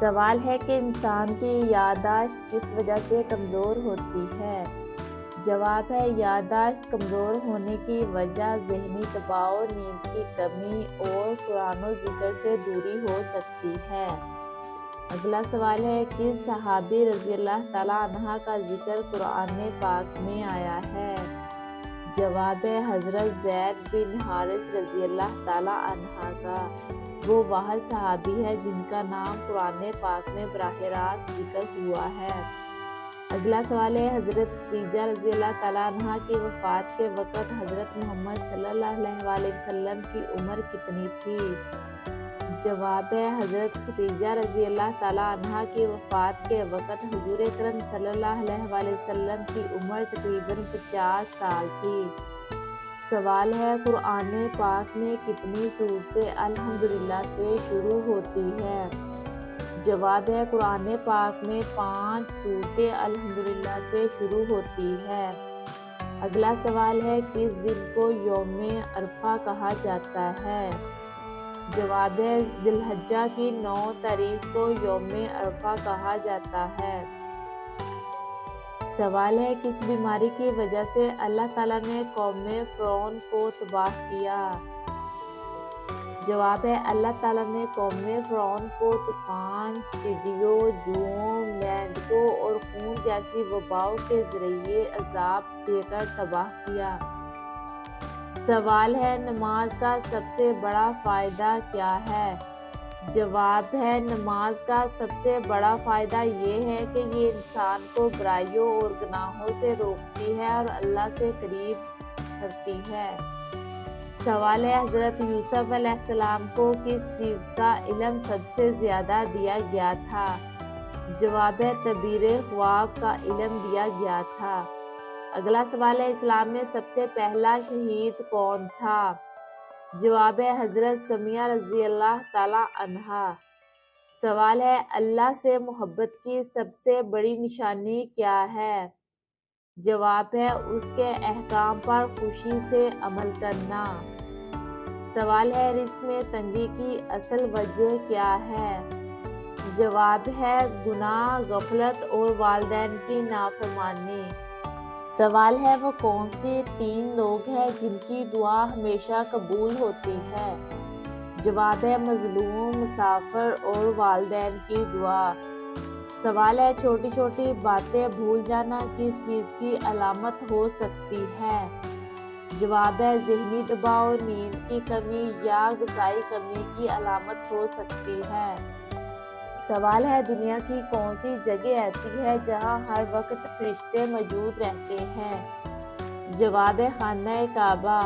سوال ہے کہ انسان کی یادداشت کس وجہ سے کمزور ہوتی ہے؟ جواب ہے یادداشت کمزور ہونے کی وجہ ذہنی دباؤ، نیند کی کمی اور قرآن و ذکر سے دوری ہو سکتی ہے۔ اگلا سوال ہے کس صحابی رضی اللہ تعالیٰ عنہ کا ذکر قرآن پاک میں آیا ہے؟ جواب ہے حضرت زید بن حارث رضی اللہ تعالیٰ عنہ کا۔ وہ واحد صحابی ہے جن کا نام قرآن پاک میں براہ راست ذکر ہوا ہے۔ اگلا سوال ہے حضرت خدیجہ رضی اللہ تعالیٰ عنہ کی وفات کے وقت حضرت محمد صلی اللہ علیہ وسلم کی عمر کتنی تھی؟ جواب ہے حضرت خدیجہ رضی اللہ تعالیٰ عنہ کی وفات کے وقت حضور اکرم صلی اللہ علیہ وسلم کی عمر تقریباً 50 سال تھی۔ سوال ہے قرآن پاک میں کتنی سورتیں الحمدللہ سے شروع ہوتی ہے؟ جواب ہے قرآن پاک میں 5 سورتیں الحمدللہ سے شروع ہوتی ہے۔ اگلا سوال ہے کس دن کو یوم عرفہ کہا جاتا ہے؟ جواب ہے ذی الحجہ کی 9 تاریخ کو یوم عرفہ کہا جاتا ہے۔ سوال ہے کس بیماری کی وجہ سے اللہ تعالیٰ نے قوم فرعون کو تباہ کیا؟ جواب ہے اللہ تعالیٰ نے قوم فرعون کو طوفان، ٹڈیوں، جوؤں، مینڈکوں اور خون جیسی وباؤں کے ذریعے عذاب دے کر تباہ کیا۔ سوال ہے نماز کا سب سے بڑا فائدہ کیا ہے؟ جواب ہے نماز کا سب سے بڑا فائدہ یہ ہے کہ یہ انسان کو برائیوں اور گناہوں سے روکتی ہے اور اللہ سے قریب کرتی ہے۔ سوال ہے حضرت یوسف علیہ السلام کو کس چیز کا علم سب سے زیادہ دیا گیا تھا؟ جواب ہے تعبیر خواب کا علم دیا گیا تھا۔ اگلا سوال ہے اسلام میں سب سے پہلا شہید کون تھا؟ جواب ہے حضرت سمیہ رضی اللہ تعالیٰ عنہا۔ سوال ہے اللہ سے محبت کی سب سے بڑی نشانی کیا ہے؟ جواب ہے اس کے احکام پر خوشی سے عمل کرنا۔ سوال ہے رزق میں تنگی کی اصل وجہ کیا ہے؟ جواب ہے گناہ، غفلت اور والدین کی نافرمانی۔ سوال ہے وہ کون سی 3 لوگ ہیں جن کی دعا ہمیشہ قبول ہوتی ہے؟ جواب ہے مظلوم، مسافر اور والدین کی دعا۔ سوال ہے چھوٹی چھوٹی باتیں بھول جانا کس چیز کی علامت ہو سکتی ہے؟ جواب ہے ذہنی دباؤ، نیند کی کمی یا غذائی کمی کی علامت ہو سکتی ہے۔ سوال ہے دنیا کی کون سی جگہ ایسی ہے جہاں ہر وقت فرشتے موجود رہتے ہیں؟ جواب ہے خانہ کعبہ۔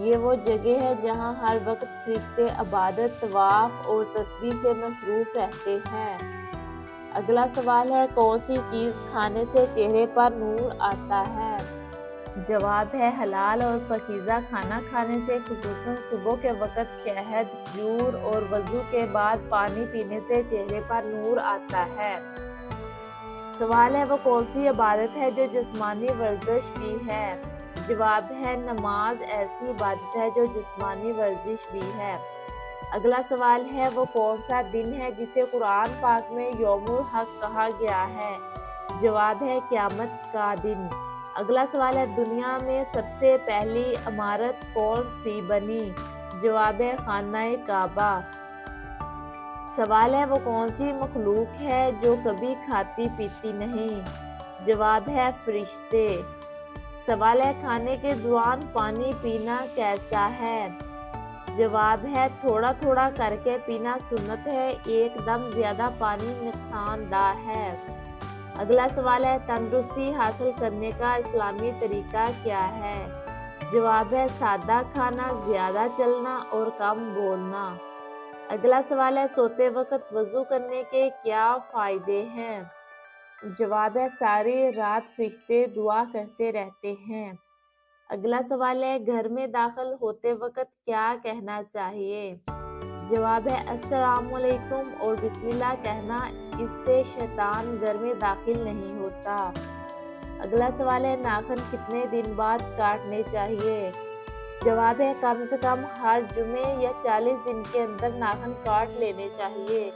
یہ وہ جگہ ہے جہاں ہر وقت فرشتے عبادت، طواف اور تسبیح سے مصروف رہتے ہیں۔ اگلا سوال ہے کون سی چیز کھانے سے چہرے پر نور آتا ہے؟ جواب ہے حلال اور پاکیزہ کھانا کھانے سے، خصوصاً صبح کے وقت شہد، کھجور اور وضو کے بعد پانی پینے سے چہرے پر نور آتا ہے۔ سوال ہے وہ کون سی عبادت ہے جو جسمانی ورزش بھی ہے؟ جواب ہے نماز ایسی عبادت ہے جو جسمانی ورزش بھی ہے۔ اگلا سوال ہے وہ کون سا دن ہے جسے قرآن پاک میں یوم الحق کہا گیا ہے؟ جواب ہے قیامت کا دن۔ اگلا سوال ہے دنیا میں سب سے پہلی عمارت کون سی بنی؟ جواب ہے خانہ کعبہ۔ سوال ہے وہ کون سی مخلوق ہے جو کبھی کھاتی پیتی نہیں؟ جواب ہے فرشتے۔ سوال ہے کھانے کے دوران پانی پینا کیسا ہے؟ جواب ہے تھوڑا تھوڑا کر کے پینا سنت ہے، ایک دم زیادہ پانی نقصان دہ ہے۔ اگلا سوال ہے تندرستی حاصل کرنے کا اسلامی طریقہ کیا ہے؟ جواب ہے سادہ کھانا، زیادہ چلنا اور کم بولنا۔ اگلا سوال ہے سوتے وقت وضو کرنے کے کیا فائدے ہیں؟ جواب ہے ساری رات فرشتے دعا کرتے رہتے ہیں۔ اگلا سوال ہے گھر میں داخل ہوتے وقت کیا کہنا چاہیے؟ جواب ہے السلام علیکم اور بسم اللہ کہنا، اس سے شیطان گھر میں داخل نہیں ہوتا۔ اگلا سوال ہے ناخن کتنے دن بعد کاٹنے چاہیے؟ جواب ہے کم سے کم ہر جمعے یا 40 دن کے اندر ناخن کاٹ لینے چاہیے۔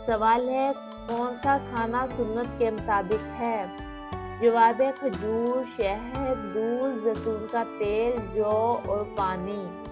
سوال ہے کون سا کھانا سنت کے مطابق ہے؟ جواب ہے کھجور، شہد، دودھ، زیتون کا تیل، جو اور پانی۔